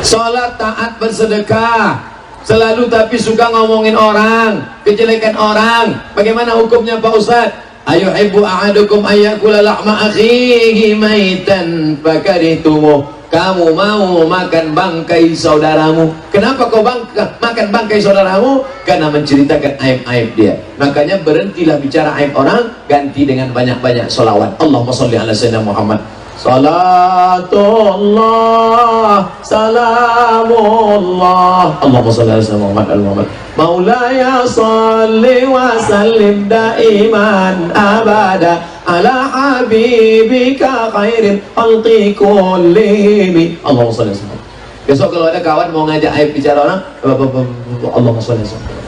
Sholat, taat, bersedekah, selalu tapi suka ngomongin orang, kejelekan orang. Bagaimana hukumnya Pak Ustaz? Ayuhibbu ahadukum ayyakula lahma akhihi maitan fakarihtumu. Kamu mau makan bangkai saudaramu. Kenapa kau makan bangkai saudaramu? Karena menceritakan aib-aib dia. Makanya berhentilah bicara aib orang, ganti dengan banyak-banyak sholawat. Allahumma sholli ala sayyidina Muhammad. Salatullah, salamullah. Allahumma sholli ala sayyidina Muhammad al-Muhammad. Maulaya sholli wa sallim daiman abada ala habibika khairil khalqi kullihim. Allahumma sholli ala sayyidina. Besok kalau ada kawan mau ngajak aib bicara orang, Allahumma sholli ala sayyidina.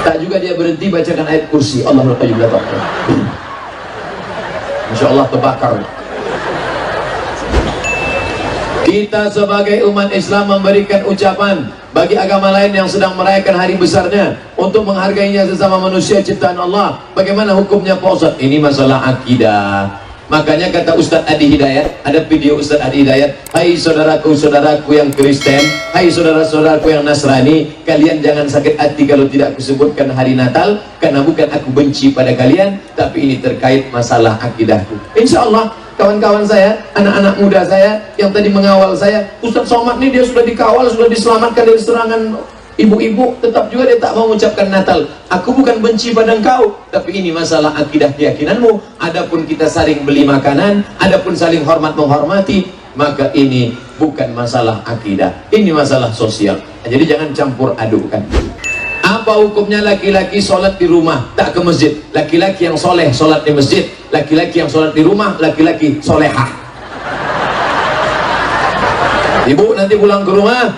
Tak juga dia berhenti bacakan ayat kursi. Allahul qayyum la taqwa. Insya Allah terbakar. Kita sebagai umat Islam memberikan ucapan bagi agama lain yang sedang merayakan hari besarnya untuk menghargainya sesama manusia ciptaan Allah. Bagaimana hukumnya Pak Ustaz? Ini masalah akidah. Makanya kata Ustadz Adi Hidayat, ada video Ustadz Adi Hidayat, hai saudaraku-saudaraku yang Kristen, hai saudara-saudaraku yang Nasrani, kalian jangan sakit hati kalau tidak kusebutkan hari Natal, karena bukan aku benci pada kalian, tapi ini terkait masalah akidahku. Insya Allah kawan-kawan saya, anak-anak muda saya yang tadi mengawal saya, Ustadz Somad ini dia sudah dikawal, sudah diselamatkan dari serangan ibu-ibu, tetap juga dia tak mau mengucapkan Natal. Aku bukan benci pada engkau, tapi ini masalah akidah keyakinanmu. Adapun kita saling beli makanan, adapun saling hormat menghormati, maka ini bukan masalah akidah, ini masalah sosial. Jadi jangan campur adukan. Apa hukumnya laki-laki sholat di rumah tak ke masjid? Laki-laki yang soleh sholat di masjid, laki-laki yang sholat di rumah, laki-laki solehah. Ibu nanti pulang ke rumah,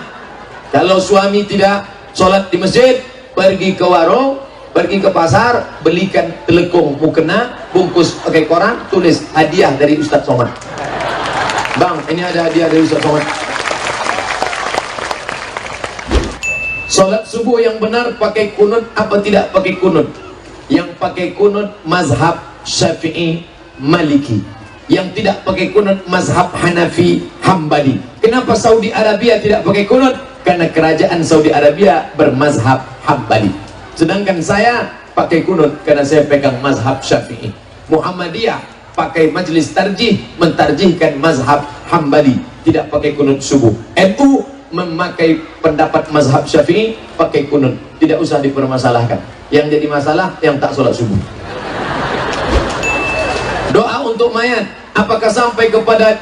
kalau suami tidak sholat di masjid, pergi ke warung, pergi ke pasar, belikan telekung mukena, bungkus pakai koran, tulis hadiah dari Ustadz Somad. Bang, ini ada hadiah dari Ustadz Somad. Sholat subuh yang benar pakai kunut apa tidak pakai kunut? Yang pakai kunut mazhab Syafi'i Maliki, yang tidak pakai kunut mazhab Hanafi Hambali. Kenapa Saudi Arabia tidak pakai kunut? Karena kerajaan Saudi Arabia bermazhab Hambali. Sedangkan saya pakai kunut karena saya pegang mazhab Syafi'i. Muhammadiyah pakai majlis tarjih, mentarjihkan mazhab Hambali, tidak pakai kunut subuh. NU memakai pendapat mazhab Syafi'i, pakai kunut, tidak usah dipermasalahkan. Yang jadi masalah yang tak sholat subuh. Doa untuk mayat, apakah sampai kepada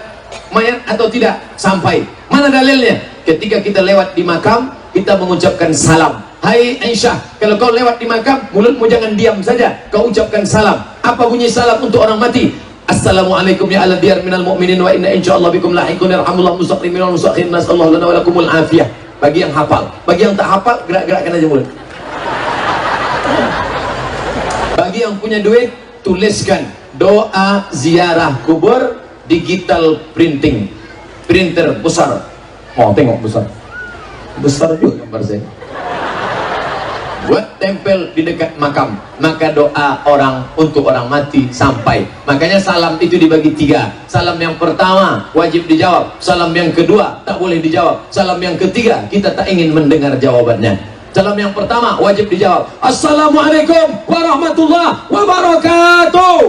mayat atau tidak? Sampai. Mana dalilnya? Ketika kita lewat di makam, kita mengucapkan salam. Hai Aisyah, kalau kau lewat di makam, mulutmu jangan diam saja, kau ucapkan salam. Apa bunyi salam untuk orang mati? Assalamualaikum ya ala diyar minal mu'minin wa inna insyaallah bikum lahiqun yarhamullah mustaqim minal mustaqim nasallahu lana wa lakumul afiyah. Bagi yang hafal, bagi yang tak hafal gerak-gerakkan aja mulut. Bagi yang punya duit, tuliskan doa ziarah kubur, digital printing, printer besar. Oh, tengok besar, besar juga gambar saya. Buat tempel di dekat makam, maka doa orang untuk orang mati sampai. Makanya salam itu dibagi tiga. Salam yang pertama wajib dijawab, salam yang kedua tak boleh dijawab, salam yang ketiga kita tak ingin mendengar jawabannya. Salam yang pertama wajib dijawab, Assalamualaikum warahmatullahi wabarakatuh.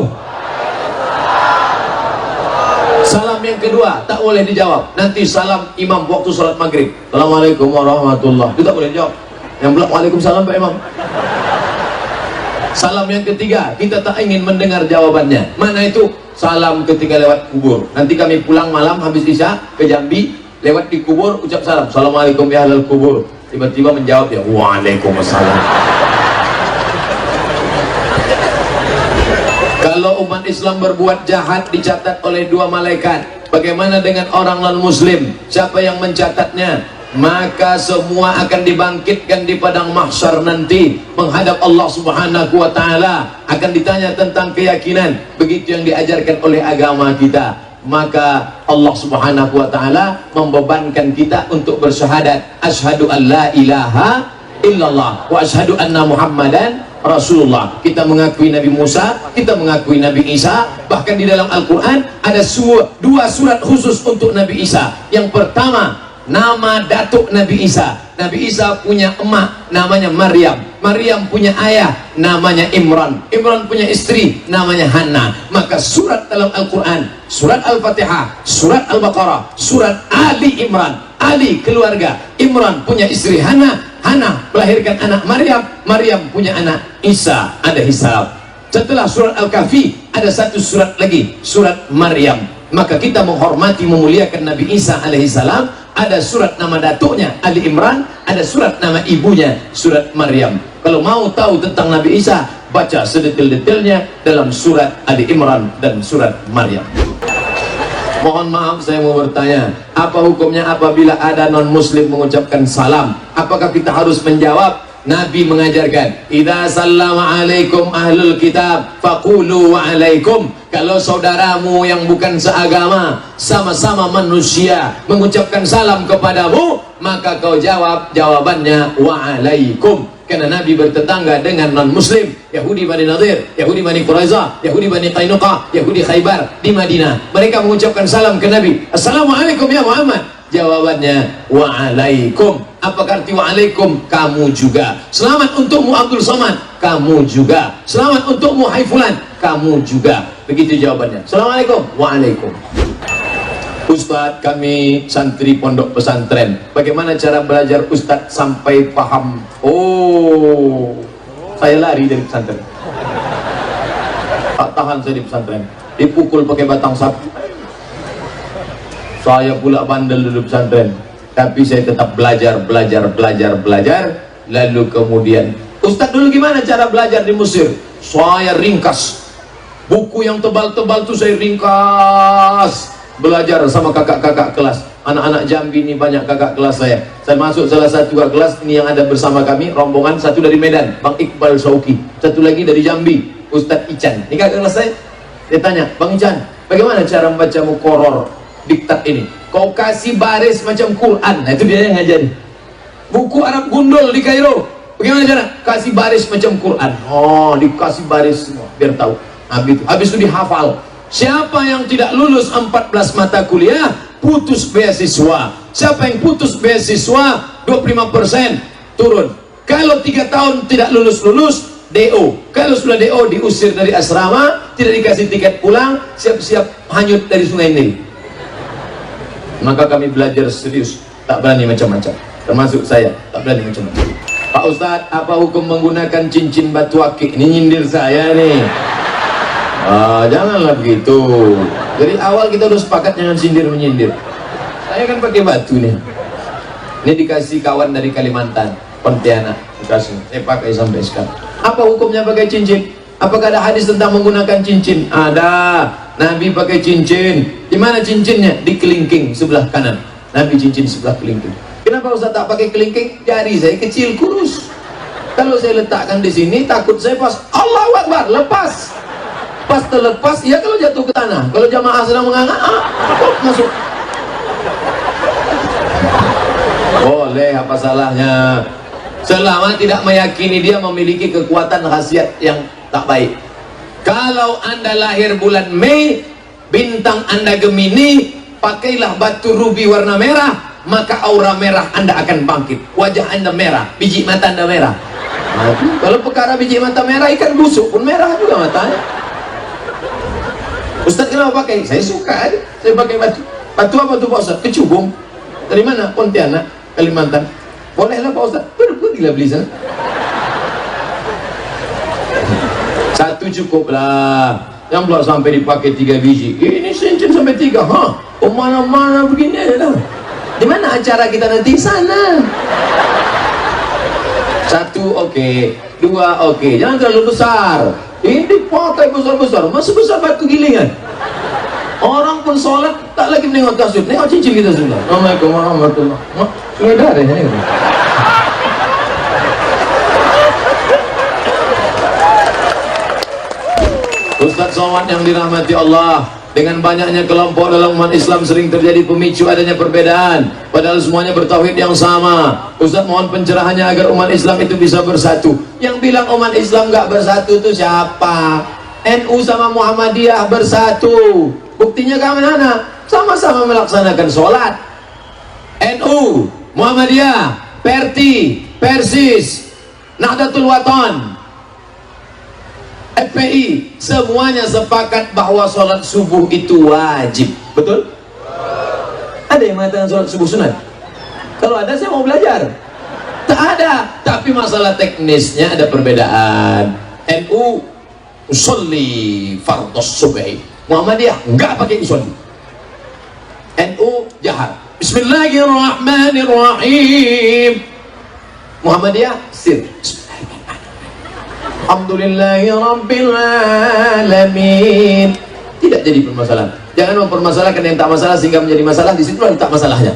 Salam yang kedua tak boleh dijawab, nanti salam imam waktu sholat maghrib, Assalamualaikum warahmatullahi, itu tak boleh dijawab. Yang bilang waalaikumsalam Pak Imam. Salam yang ketiga kita tak ingin mendengar jawabannya. Mana itu? Salam ketika lewat kubur. Nanti kami pulang malam habis isya ke Jambi, lewat di kubur ucap salam, Assalamualaikum ya ahlal kubur. Tiba-tiba menjawab ya waalaikumsalam. Kalau umat Islam berbuat jahat dicatat oleh dua malaikat, bagaimana dengan orang non muslim? Siapa yang mencatatnya? Maka semua akan dibangkitkan di padang mahsyar nanti menghadap Allah Subhanahu wa taala, akan ditanya tentang keyakinan, begitu yang diajarkan oleh agama kita. Maka Allah Subhanahu wa taala membebankan kita untuk bersyahadat, asyhadu an la ilaha illallah wa asyhadu anna Muhammadan Rasulullah, kita mengakui Nabi Musa, kita mengakui Nabi Isa. Bahkan di dalam Al-Quran ada dua surat khusus untuk Nabi Isa. Yang pertama, nama datuk Nabi Isa. Nabi Isa punya emak namanya Maryam, Maryam punya ayah namanya Imran, Imran punya istri namanya Hannah. Maka surat dalam Al-Quran, surat Al-Fatihah, surat Al-Baqarah, surat Ali Imran, Ali keluarga, Imran punya istri Hannah, Hannah melahirkan anak Maryam, Maryam punya anak Isa alaihi salam. Setelah surat Al-Kahfi ada satu surat lagi, surat Maryam. Maka kita menghormati, memuliakan Nabi Isa alaihi salam. Ada surat nama datuknya Ali Imran, ada surat nama ibunya surat Maryam. Kalau mau tahu tentang Nabi Isa, baca sedetail-detailnya dalam surat Ali Imran dan surat Maryam. Mohon maaf, saya mau bertanya, apa hukumnya apabila ada non muslim mengucapkan salam? Apakah kita harus menjawab? Nabi mengajarkan, idza sallama alaikum ahlul kitab faqulu wa alaikum. Kalau saudaramu yang bukan seagama, sama-sama manusia, mengucapkan salam kepadamu, maka kau jawab jawabannya wa alaikum. Karena Nabi bertetangga dengan non muslim, Yahudi Bani Nadir, Yahudi Bani Quraizah, Yahudi Bani Qainuqa, Yahudi Khaybar di Madinah. Mereka mengucapkan salam ke Nabi, assalamualaikum ya Muhammad. Jawabannya wa'alaikum. Apa arti wa'alaikum? Kamu juga. Selamat untukmu Abdul Somad, kamu juga. Selamat untukmu Hai Fulan, kamu juga. Begitu jawabannya. Assalamualaikum, wa'alaikum. Ustadz, kami santri pondok pesantren, bagaimana cara belajar Ustadz sampai paham? Oh, saya lari dari pesantren, tak tahan saya di pesantren, dipukul pakai batang sapi. Saya pula bandel dulu pesantren, tapi saya tetap belajar. Lalu kemudian, Ustadz dulu gimana cara belajar di Mesir? Saya ringkas, buku yang tebal-tebal tuh saya ringkas. Belajar sama kakak-kakak kelas, anak-anak Jambi ini banyak kakak kelas saya. Saya masuk salah satu kakak kelas ini yang ada bersama kami, rombongan, satu dari Medan, Bang Iqbal Sauki, satu lagi dari Jambi, Ustadz Ican. Ini kakak kelas saya. Saya tanya, Bang Ican, bagaimana cara membaca mukoror diktat ini? Kau kasih baris macam Quran. Nah, itu dia yang ngajari. Buku Arab gundul di Kairo, bagaimana cara? Kasih baris macam Quran. Oh, dikasih baris semua biar tahu. Habis itu dihafal. Siapa yang tidak lulus 14 mata kuliah, putus beasiswa. Siapa yang putus beasiswa, 25% turun. Kalau 3 tahun tidak lulus-lulus, DO. Kalau sudah DO, diusir dari asrama, tidak dikasih tiket pulang, siap-siap hanyut dari Sungai Nil. Maka kami belajar serius, tak berani macam-macam. Termasuk saya, tak berani macam-macam. Pak Ustadz, apa hukum menggunakan cincin batu akik? Ini nyindir saya nih. Janganlah begitu. Dari awal kita udah sepakat jangan sindir-menyindir. Saya kan pakai batu nih. Ini dikasih kawan dari Kalimantan, Pontianak, dikasih. Saya pakai sampai sekarang. Apa hukumnya pakai cincin? Apakah ada hadis tentang menggunakan cincin? Ada. Nabi pakai cincin. Di mana cincinnya? Di kelingking sebelah kanan. Nabi cincin sebelah kelingking. Kenapa Ustaz tak pakai kelingking? Jari saya kecil, kurus. Kalau saya letakkan di sini, takut saya pas Allahu Akbar, lepas. Pas terlepas, ya kalau jatuh ke tanah. Kalau jamaah sedang menganga, masuk. Boleh, apa salahnya? Selama tidak meyakini dia memiliki kekuatan khasiat yang tak baik. Kalau Anda lahir bulan Mei, bintang Anda Gemini, pakailah batu rubi warna merah, maka aura merah Anda akan bangkit. Wajah Anda merah, biji mata Anda merah. Kalau perkara biji mata merah, ikan busuk pun merah juga matanya. Ustaz kenapa pakai? Saya suka aja. Saya pakai batu. Batu apa tuh Pak Ustaz? Kecubung. Dari mana? Pontianak, Kalimantan. Bolehlah Pak Ustaz. Pergilah beli sana. Satu cukup lah. Yang belum sampai dipakai 3 biji. Ini cincin sampai 3. Oh mana-mana begini aja lah. Di mana acara kita nanti? Sana. 1 oke. 2 oke. Jangan terlalu besar. Ini pakai besar-besar, masih besar batu gilingan. Orang pun sholat tak lagi menengok kasut, nengok cincin kita sudah. Assalamualaikum warahmatullahi wabarakatuh. Sudah darah ini. Ustaz Somad yang dirahmati Allah, Dengan banyaknya kelompok dalam umat Islam sering terjadi pemicu adanya perbedaan, padahal semuanya bertauhid yang sama. Ustaz mohon pencerahannya agar umat Islam itu bisa bersatu. Yang bilang umat Islam gak bersatu itu siapa? NU sama Muhammadiyah bersatu. Buktinya kemana? Sama-sama melaksanakan sholat. NU, Muhammadiyah, Perti, Persis, Nahdlatul Wathon, FPI, semuanya sepakat bahwa sholat subuh itu wajib. Betul? Ada yang mengatakan sholat subuh sunat? Kalau ada saya mau belajar. Tak ada. Tapi masalah teknisnya ada perbedaan. NU usolli fardhus subhi, Muhammadiyah enggak pakai usolli. NU jahar Bismillahirrahmanirrahim, Muhammadiyah sir Alhamdulillahirabbil alamin. Tidak jadi permasalahan. Jangan mempermasalahkan yang tak masalah sehingga menjadi masalah. Di situ tak masalahnya.